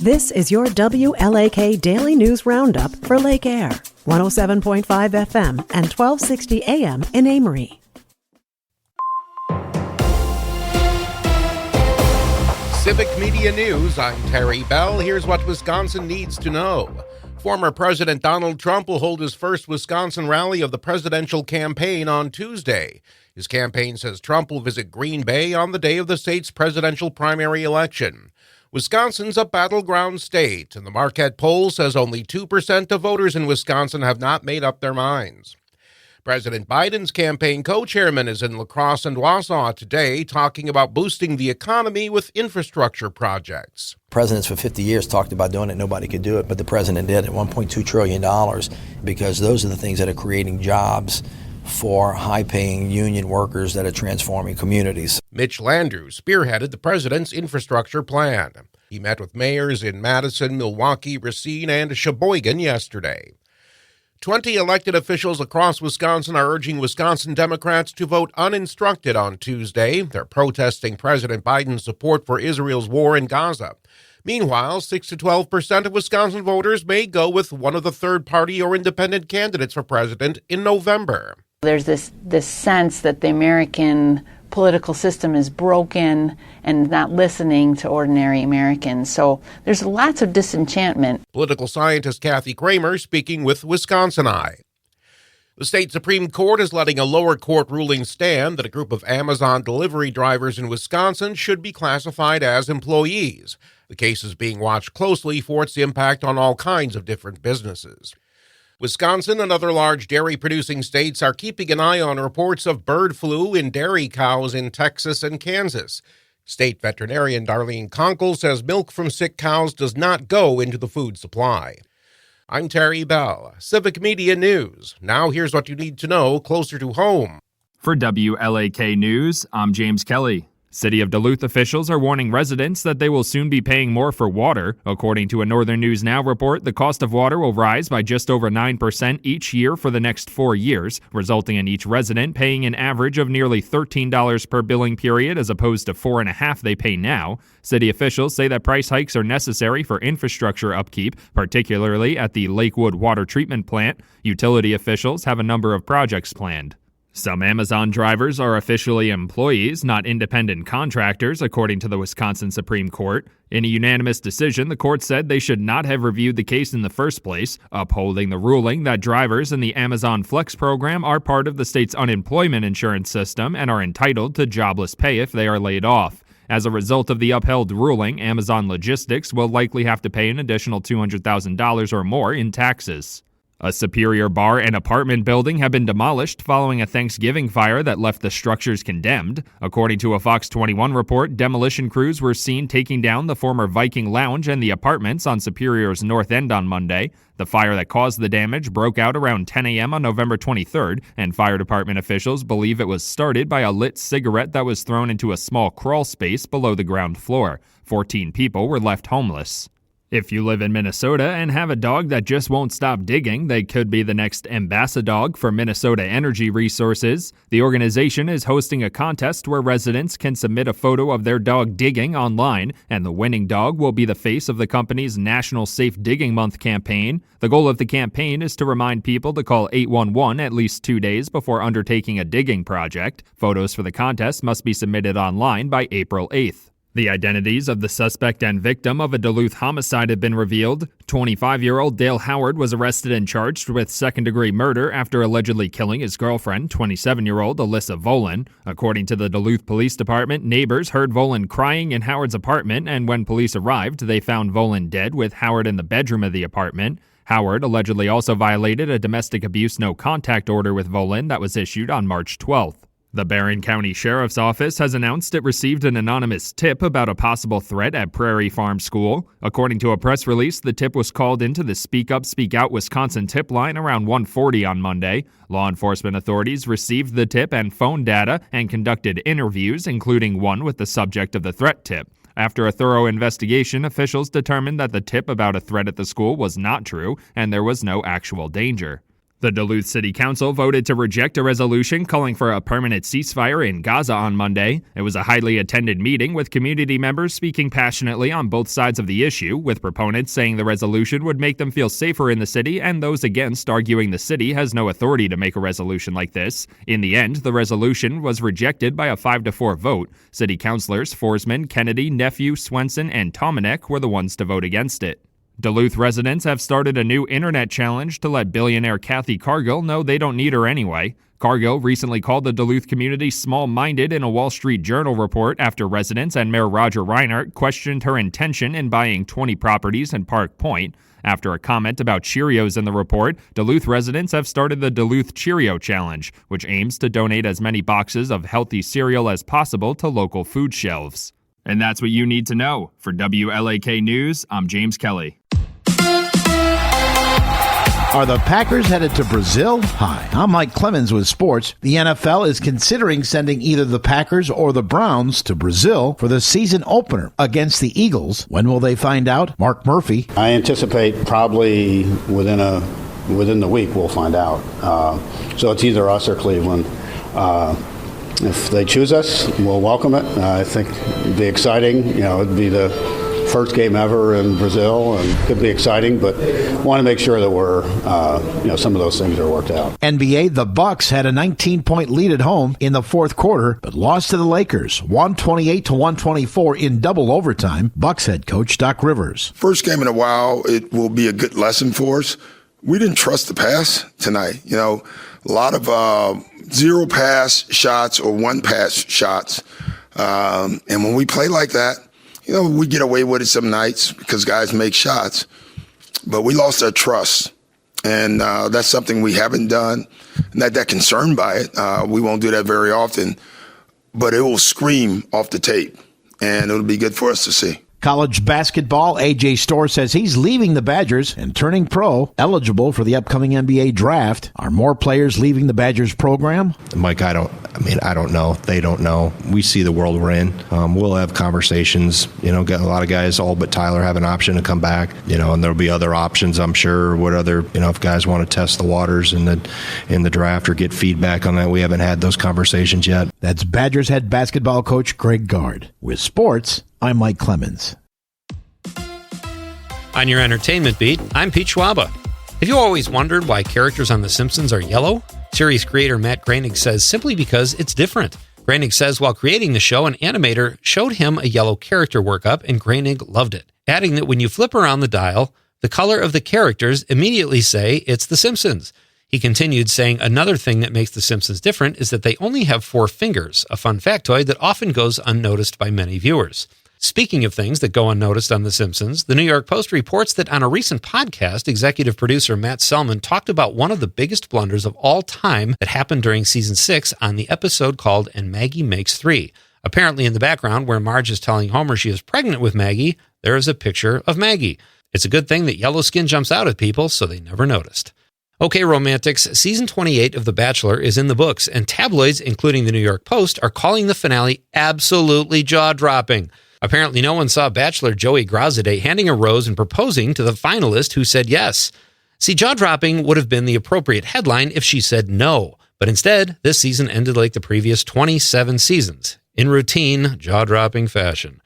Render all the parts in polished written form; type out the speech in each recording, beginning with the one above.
This is your WLAK Daily News Roundup for Lake Air, 107.5 FM and 1260 AM in Amory. Civic Media News, I'm Terry Bell. Here's what Wisconsin needs to know. Former President Donald Trump will hold his first Wisconsin rally of the presidential campaign on Tuesday. His campaign says Trump will visit Green Bay on the day of the state's presidential primary election. Wisconsin's a battleground state, and the Marquette poll says only 2% of voters in Wisconsin have not made up their minds. President Biden's campaign co-chairman is in La Crosse and Wausau today talking about boosting the economy with infrastructure projects. Presidents for 50 years talked about doing it. Nobody could do it, but the president did at $1.2 trillion because those are the things that are creating jobs for high-paying union workers that are transforming communities. Mitch Landrieu spearheaded the president's infrastructure plan. He met with mayors in Madison, Milwaukee, Racine, and Sheboygan yesterday. 20 elected officials across Wisconsin are urging Wisconsin Democrats to vote uninstructed on Tuesday. They're protesting President Biden's support for Israel's war in Gaza. Meanwhile, 6 to 12% of Wisconsin voters may go with one of the third-party or independent candidates for president in November. There's this sense that the American political system is broken and not listening to ordinary Americans. So there's lots of disenchantment. Political scientist Kathy Kramer speaking with Wisconsin Eye. The state Supreme Court is letting a lower court ruling stand that a group of Amazon delivery drivers in Wisconsin should be classified as employees. The case is being watched closely for its impact on all kinds of different businesses. Wisconsin and other large dairy-producing states are keeping an eye on reports of bird flu in dairy cows in Texas and Kansas. State veterinarian Darlene Conkle says milk from sick cows does not go into the food supply. I'm Terry Bell, Civic Media News. Now here's what you need to know closer to home. For WLAK News, I'm James Kelly. City of Duluth officials are warning residents that they will soon be paying more for water. According to a Northern News Now report, the cost of water will rise by just over 9% each year for the next 4 years, resulting in each resident paying an average of nearly $13 per billing period as opposed to $4.50 they pay now. City officials say that price hikes are necessary for infrastructure upkeep, particularly at the Lakewood Water Treatment Plant. Utility officials have a number of projects planned. Some Amazon drivers are officially employees, not independent contractors, according to the Wisconsin Supreme Court. In a unanimous decision, the court said they should not have reviewed the case in the first place, upholding the ruling that drivers in the Amazon Flex program are part of the state's unemployment insurance system and are entitled to jobless pay if they are laid off. As a result of the upheld ruling, Amazon Logistics will likely have to pay an additional $200,000 or more in taxes. A Superior bar and apartment building have been demolished following a Thanksgiving fire that left the structures condemned. According to a Fox 21 report, demolition crews were seen taking down the former Viking Lounge and the apartments on Superior's north end on Monday. The fire that caused the damage broke out around 10 a.m. on November 23rd, and fire department officials believe it was started by a lit cigarette that was thrown into a small crawl space below the ground floor. 14 people were left homeless. If you live in Minnesota and have a dog that just won't stop digging, they could be the next Ambassadog for Minnesota Energy Resources. The organization is hosting a contest where residents can submit a photo of their dog digging online, and the winning dog will be the face of the company's National Safe Digging Month campaign. The goal of the campaign is to remind people to call 811 at least 2 days before undertaking a digging project. Photos for the contest must be submitted online by April 8th. The identities of the suspect and victim of a Duluth homicide have been revealed. 25-year-old Dale Howard was arrested and charged with second-degree murder after allegedly killing his girlfriend, 27-year-old Alyssa Volan. According to the Duluth Police Department, neighbors heard Volan crying in Howard's apartment, and when police arrived, they found Volan dead with Howard in the bedroom of the apartment. Howard allegedly also violated a domestic abuse no-contact order with Volan that was issued on March 12th. The Barron County Sheriff's Office has announced it received an anonymous tip about a possible threat at Prairie Farm School. According to a press release, the tip was called into the Speak Up, Speak Out Wisconsin tip line around 1:40 on Monday. Law enforcement authorities received the tip and phone data and conducted interviews, including one with the subject of the threat tip. After a thorough investigation, officials determined that the tip about a threat at the school was not true and there was no actual danger. The Duluth City Council voted to reject a resolution calling for a permanent ceasefire in Gaza on Monday. It was a highly attended meeting with community members speaking passionately on both sides of the issue, with proponents saying the resolution would make them feel safer in the city and those against arguing the city has no authority to make a resolution like this. In the end, the resolution was rejected by a 5-4 vote. City councilors Forsman, Kennedy, Nephew, Swenson, and Tomanek were the ones to vote against it. Duluth residents have started a new internet challenge to let billionaire Kathy Cargill know they don't need her anyway. Cargill recently called the Duluth community small-minded in a Wall Street Journal report after residents and Mayor Roger Reinert questioned her intention in buying 20 properties in Park Point. After a comment about Cheerios in the report, Duluth residents have started the Duluth Cheerio Challenge, which aims to donate as many boxes of healthy cereal as possible to local food shelves. And that's what you need to know. For WLAK News, I'm James Kelly. Are the Packers headed to Brazil? Hi, I'm Mike Clemens with sports. The NFL is considering sending either the Packers or the Browns to Brazil for the season opener against the Eagles. When will they find out? Mark Murphy. I anticipate probably within the week we'll find out. So it's either us or Cleveland. If they choose us, we'll welcome it. I think it'd be exciting. It'd be the first game ever in Brazil, and could be exciting, but want to make sure that we're, some of those things are worked out. NBA, the Bucks had a 19-point lead at home in the fourth quarter, but lost to the Lakers, 128-124 in double overtime. Bucks head coach Doc Rivers. First game in a while, it will be a good lesson for us. We didn't trust the pass tonight. A lot of zero pass shots or one pass shots. And when we play like that, we get away with it some nights because guys make shots. But we lost our trust. And that's something we haven't done. Not that concerned by it. We won't do that very often. But it will scream off the tape. And it'll be good for us to see. College basketball, A.J. Storr says he's leaving the Badgers and turning pro, eligible for the upcoming NBA draft. Are more players leaving the Badgers program? Mike, I don't know. They don't know. We see the world we're in. We'll have conversations. Got a lot of guys, all but Tyler, have an option to come back. And there'll be other options, I'm sure. What other, if guys want to test the waters in the draft or get feedback on that, we haven't had those conversations yet. That's Badgers head basketball coach Greg Gard. With sports, I'm Mike Clemens. On your entertainment beat, I'm Pete Schwaba. Have you always wondered why characters on The Simpsons are yellow? Series creator Matt Groening says simply because it's different. Groening says while creating the show, an animator showed him a yellow character workup, and Groening loved it, adding that when you flip around the dial, the color of the characters immediately say it's The Simpsons. He continued saying another thing that makes The Simpsons different is that they only have 4 fingers, a fun factoid that often goes unnoticed by many viewers. Speaking of things that go unnoticed on The Simpsons, the New York Post reports that on a recent podcast, executive producer Matt Selman talked about one of the biggest blunders of all time that happened during season 6 on the episode called And Maggie Makes 3. Apparently in the background, where Marge is telling Homer she is pregnant with Maggie, there is a picture of Maggie. It's a good thing that yellow skin jumps out at people, so they never noticed. Okay, romantics, season 28 of The Bachelor is in the books, and tabloids, including the New York Post, are calling the finale absolutely jaw-dropping. Apparently no one saw Bachelor Joey Grossaday handing a rose and proposing to the finalist who said yes. See, jaw-dropping would have been the appropriate headline if she said no. But instead, this season ended like the previous 27 seasons, in routine, jaw-dropping fashion.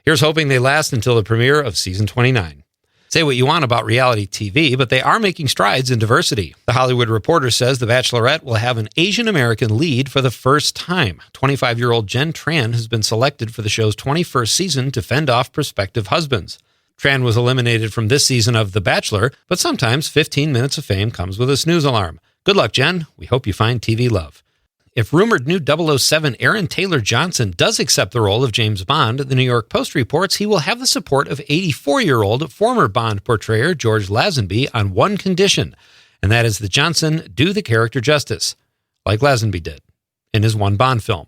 Here's hoping they last until the premiere of season 29. Say what you want about reality TV, but they are making strides in diversity. The Hollywood Reporter says The Bachelorette will have an Asian American lead for the first time. 25-year-old Jen Tran has been selected for the show's 21st season to fend off prospective husbands. Tran was eliminated from this season of The Bachelor, but sometimes 15 minutes of fame comes with a snooze alarm. Good luck, Jen. We hope you find TV love. If rumored new 007 Aaron Taylor Johnson does accept the role of James Bond, the New York Post reports he will have the support of 84-year-old former Bond portrayer George Lazenby on one condition, and that is that Johnson do the character justice, like Lazenby did in his one Bond film.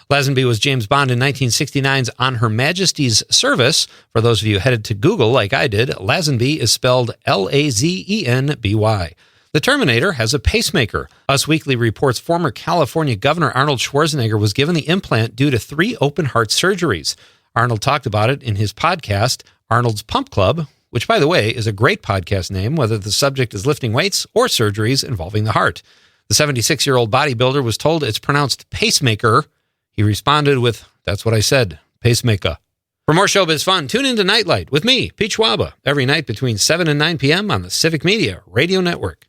Lazenby was James Bond in 1969's On Her Majesty's Service. For those of you headed to Google like I did, Lazenby is spelled Lazenby. The Terminator has a pacemaker. Us Weekly reports former California Governor Arnold Schwarzenegger was given the implant due to 3 open-heart surgeries. Arnold talked about it in his podcast, Arnold's Pump Club, which, by the way, is a great podcast name, whether the subject is lifting weights or surgeries involving the heart. The 76-year-old bodybuilder was told it's pronounced pacemaker. He responded with, "That's what I said, pacemaker." For more showbiz fun, tune into Nightlight with me, Pete Schwaba, every night between 7 and 9 p.m. on the Civic Media Radio Network.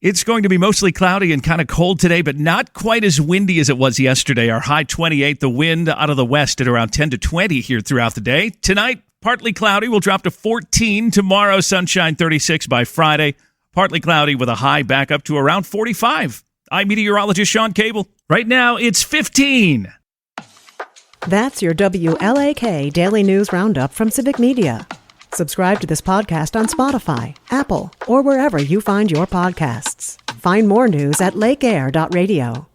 It's going to be mostly cloudy and kind of cold today, but not quite as windy as it was yesterday. Our high 28, the wind out of the west at around 10 to 20 here throughout the day. Tonight, partly cloudy, will drop to 14. Tomorrow, sunshine 36 by Friday. Partly cloudy with a high back up to around 45. I'm meteorologist Sean Cable. Right now, it's 15. That's your WLAK Daily News Roundup from Civic Media. Subscribe to this podcast on Spotify, Apple, or wherever you find your podcasts. Find more news at lakeair.radio.